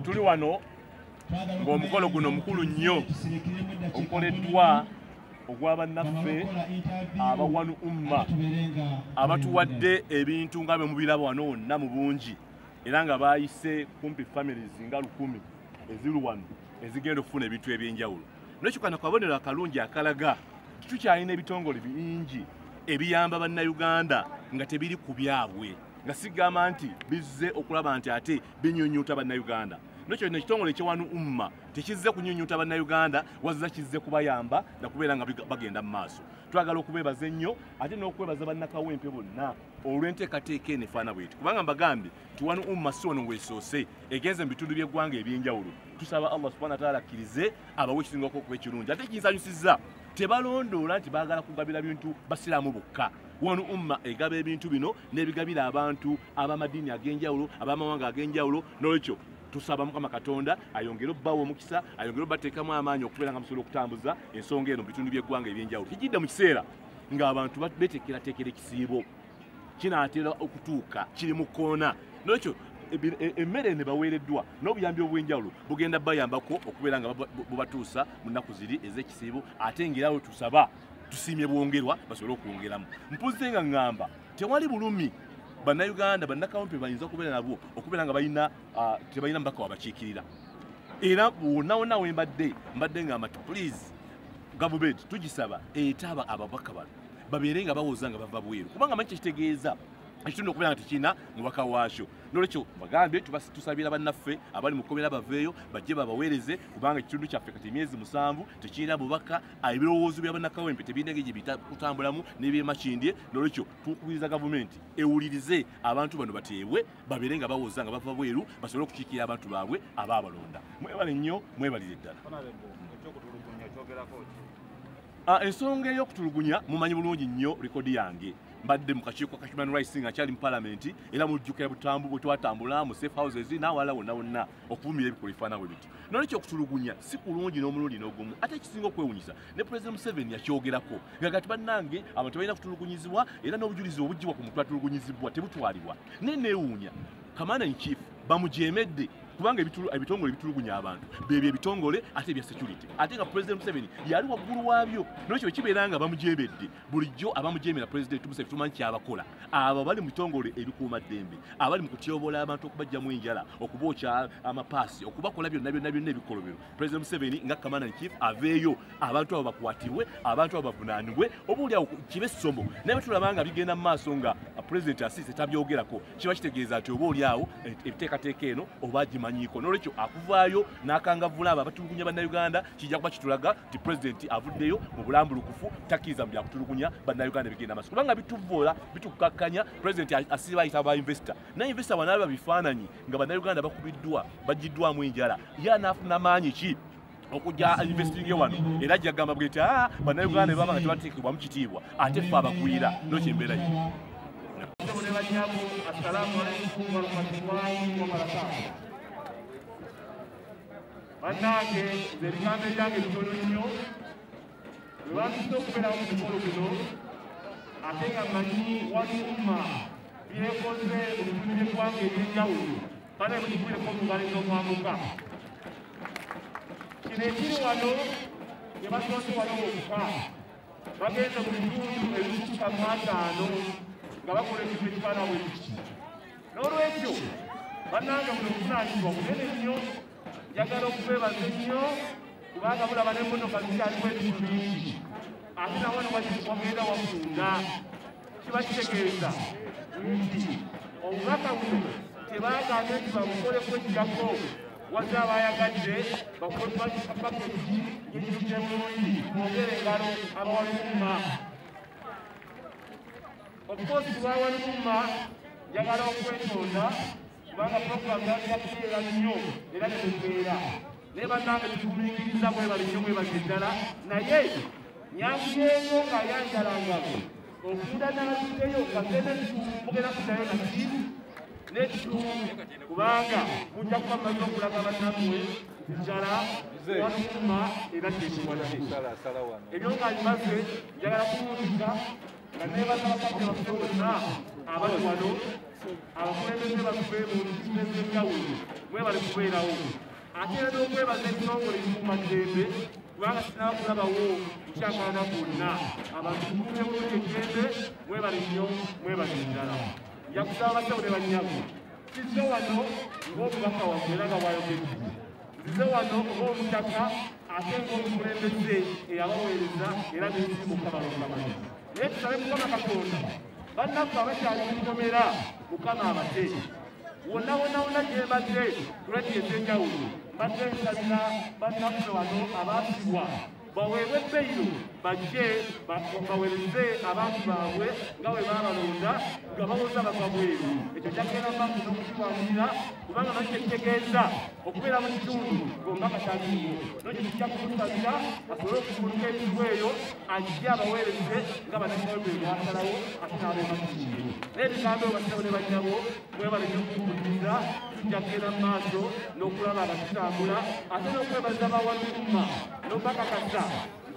Tuli wano ng'omukolo guno mukulu nnyo ogukoleddwa ogw'abannaffe abawanu umma abatuwadde ebintu nga bwe mubiraba wano wonna mu bungi era nga baayise kumpi families nga 1000 eziri wano ezigenda okufuna ebintu ebyenjawulo. N'ekyo kano kabonero akalungi akalaga tukyalina ebitongole bingi ebiyamba bannayuganda nga tebiri ku byabwe, nga sigamba nti bizze okulaba nti ate binyunyuta bannayuganda. N'ekyo ekitongole eky'ewanu umma tekizze kunyunyuta bannayuganda, wazza kizze kubayamba na kubeera nga bagenda mu maaso. Twagala okubeebaza ennyo ate n'okwebaza bannakawempe bonna olw'enteekateeka eno efaana bw'eti, kubanga mbagambye nti wanu umma si wano weesoose, egenze mu bitundu by'eggwanga ebyenjawulo. Tusaba Allah subhanahu wa ta'ala akkirize abawe ekisingako okuba ekirungi. Ate kinsanyusizza tebalondoola nti baagala kugabira bintu basiraamu bokka. Wanu umma egaba ebintu bino n'ebigabira abantu ab'amadiini ag'enjawulo, ab'amawanga ag'enjawulo. N'olwekyo tusaba Mukama Katonda ayongere obbawo omukisa, ayongere obbateekamu amaanyi okubeera nga musobola okutambuza ensonga eno mu bitundu by'eggwanga ebyenjawulo. Kijidde mu kiseera ng'abantu beteekerateekera ekisiibo kinaatera okutuuka kiri mu kkoona. N'olwekyo emmere ne baweereddwa n'obuyambi obw'enjawulo bugenda bayambako okubeera nga bubatuusa mu nnaku ziri ez'ekisiibo, ate ngerawo tusaba tusiimye bwongerwa basobole okwongeramu. Mpuzze nga ngamba tewali bulumi bannayuganda bannakawempe bayinza okubeera nabwo okubeera nga tebalina mubaka wabakiikirira. Era wonna wonna we mbadde ngamba ti please gavumenti tugisaba etaba ababaka bano babeere nga bawoza nga bava bweru, kubanga manyi kyekitegeeza ekitundu okubeera nga tekirina mubaka waakyo. N'olwekyo bagambye tusabira bannaffe abali mu kkomera baveeyo bajje babaweereze, kubanga ekitundu kyaffe kati emyezi 7 tekirina bubaka, ebirowoozo bya bannakawempe tebirina ngeri gye bitambulamu n'ebyemakindye. N'olwekyo tukubiriza gavumenti ewulirize abantu bano bateebwe babeere nga bawoza nga bava bweru basobole okukiikira abantu baabwe abaabalonda. Mwebale nnyo, mwebalire ddala. Ensonga ey'okutulugunya mumanyi bulungi nnyo likodi yange. Mbadde mu kakiiko ka Human Rights nga kyali mu Parliament, era mujjukira butambu bwe twatambula mu safe houses n'awala wonna wonna okuvumira ebikola ebifaana bwe biti. N'olwekyo okutulugunya si kulungi n'omulundi n'ogumu, ate ekisinga okwewunyisa ne President Museveni yakyogerako nga kati bannange abantu balina kutulugunyizibwa era n'obujulizi obuggyibwa ku muntu atulugunyizibwa tebutwalibwa. Ne neewuunya Commander in Chief bamujeemedde kubanga ebitongole bitulugunya abantu bebyo ebitongole ate bya security, ate nga President Museveni yali waggulu waabyo. N'ekyo kibeera nga bamujeemedde bulijjo abamujeemera President Museveni tumanyi kyabakola. Abo bali mu bitongole ebikuuma ddembe, abali mu kutyobola abantu okubajjamu enjala, okubookya amapaasi, okubakola byonna ebikolobero. President Museveni nga Commander in Chief aveeyo abantu abo bakwatibwe, abantu abo bavunaanibwe, obuulyawo kibe essomo. Naye bwe tulaba nga bigenda mu maaso nga President asiise tabyogerako, kiba kitegeeza nti obuulyawo ebiteekateeka eno oba agimanyiko. N'olwekyo akuvaayo n'akangavvula abo abatulugunya bannayuganda kijja kuba kitulaga nti President avuddeyo mu bulambulukufu, takkiriza mu byakutulugunya bannayuganda bigenda maaso, kubanga bituvvoola bitukakkanya. President asiba ayita aba investor, naye investor banaaba bifaananyi nga bannayuganda bakubiddwa baggiddwamu enjala, ye anaafuna maanyi ki okujja investing wano? Era ajja gamba bweti bannayuganda baba nga tebateekebwamu kitiibwa ate ffe abagwira. N'ekyo embeera ye. Assalamu alaikum warahmatullahi wabarakatuh. Bannange nze ebigambo ebyange bitono nnyo bwe bantuse okubeerawo mu mukolo guno, ate nga mmanyi wanu umma byekoze mu bitundu by'eggwanga ebyenjawulo kana ebikubireko mu ngalo ez'omwambuka. Kino ekiri wano gye basoose wano okufa bagenze mu bitundu ebituuka mu 5 nga bakola ekintu ekifaana bwe kiti. N'olwekyo bannange buno obuvunaanyizibwa bunene nnyo, njagala okubeebaza ennyo kubanga bulaba n'emmotoka zikyalimu ebintu bingi, ate nawo ne wagenda wafunda. Kiba kitegeeza nti obubaka buno tebaagambye nti babukoleko ekigako, wazze abayagadde bakopaketi y'ekintu ky'emulundi bongere engalo abawalumma. Okukozi kubawalumma njagala okwetonda kubanga program yakuteera nnyo era netubeera naye bannange tugumiikiriza mwebale nnyo mwebaze ddala. Naye nyanguyeeyo nga yanjalangabo okufunda n'abazuddeyo nga mugenda kuddayo naki n'ekitundu, kubanga mujja kuba mumaze okulaga bannammwe ddala walumma era tekiwadde. Ebyo nga bimaze njagala kuwuliriza nga neebaza abasajja baffe bonna abali wano abakulembeze baffe mu nzimbe z'enjawulo mwebale kubeerawo ate era n'okwebaza ekitongole ekikuumaddembe kubanga sinaba kulabawo kukyakalana kwonna abantu tukuumye bulungi eddembe mwebale nnyo mwebale ddala njakusaba basawo ne bannyago nzize wano ng'omubaka waggwe era nga bwayogedde nzize wano ng'omutaka ate ng'omukulembeze eyabaweereza era n'ensimuka balongamanyi naye tusabe mukama katonda bannaffe abakyali mu nkomera mukama abate wonna wonna wonna gye mbadde kuleti ez'enjawulo mbadde nsabira bannaffe wano abaasibwa baweebwe ebbeeyo bajje baweereze abantu baabwe nga bwe baabalonda nga bawoza bava bweru ekyo kyagenda maaso n'okukiwanira kubanga bakitegeeza okubeera mu kitundu ng'omubaka kyaliwo nokyo kijja kumusabira asobole okufuluka ebizibu eyo ajje abaweereze nga bannaffe bwasalawo ate n'abeematuye naye bigambe basirawo ne bajjabo mwebale n'okuwuliriza tujja kugenda mu maaso n'okulaba abatutambula ate n'okwebaza bawalumma n'obakakasa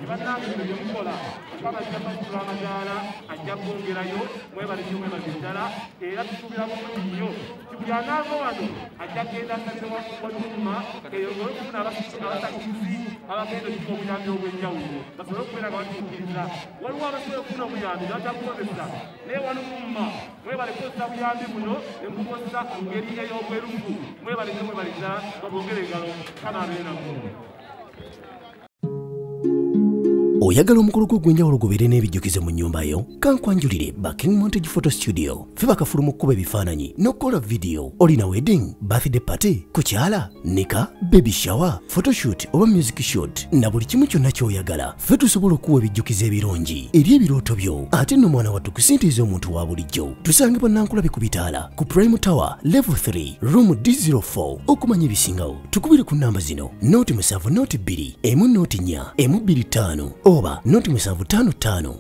bannange bye mukola mukama ajja basitula amadaala ajja kwongerayo mwebale nnyo mwebale ddala era tusuubira bulungi nnyo buli anaava wano ajja kgenda asabira walumma eyo olwokufuna abasakizi abagenda okifuna obuyambi obw'enjawulo basobole okubeera nga batuukiriza waliwo abasobola okufuna obuyambi nabaja kukozesa naye walumma mwebale kukozesa buyambi buno ne mukozesa mu ngeri ey'obwerufu mwebale nnyo mwebale ddala babongere engalo kama abeere namu. Oyagala omukolo gw'enjawulo gubeere n'ebijjukizo mu nnyumba yo kankwanjulire ba King Montage Photo Studio ffe bakafulu mu kkuba ebifaananyi n'okukola video olina wedding birthday party kukyala nika baby shower photoshoot oba music shoot na buli kimu kyonna ky'oyagala ffe tusobola okuwa ebijjukizo ebirungi eri ebirooto byo ate nno mwana wattu kusintiiza omuntu wa bulijjo tusange bannankulabe ku bitaala ku Prime Tower level 3 room D04 okumanya ebisingawo tukubire ku nnamba zino noti 7 noti 2 emu noti 4 emu 25 oba noti 755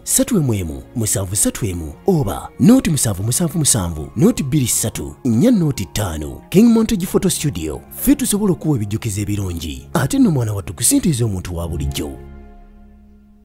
7 7 oba noti 777 noti 23 4 noti 5 King Montage Photo Studio ffe tusobola okuwa ebijjukizo ebirungi ate nno mwana wattu kusintiiza omuntu wa bulijjo.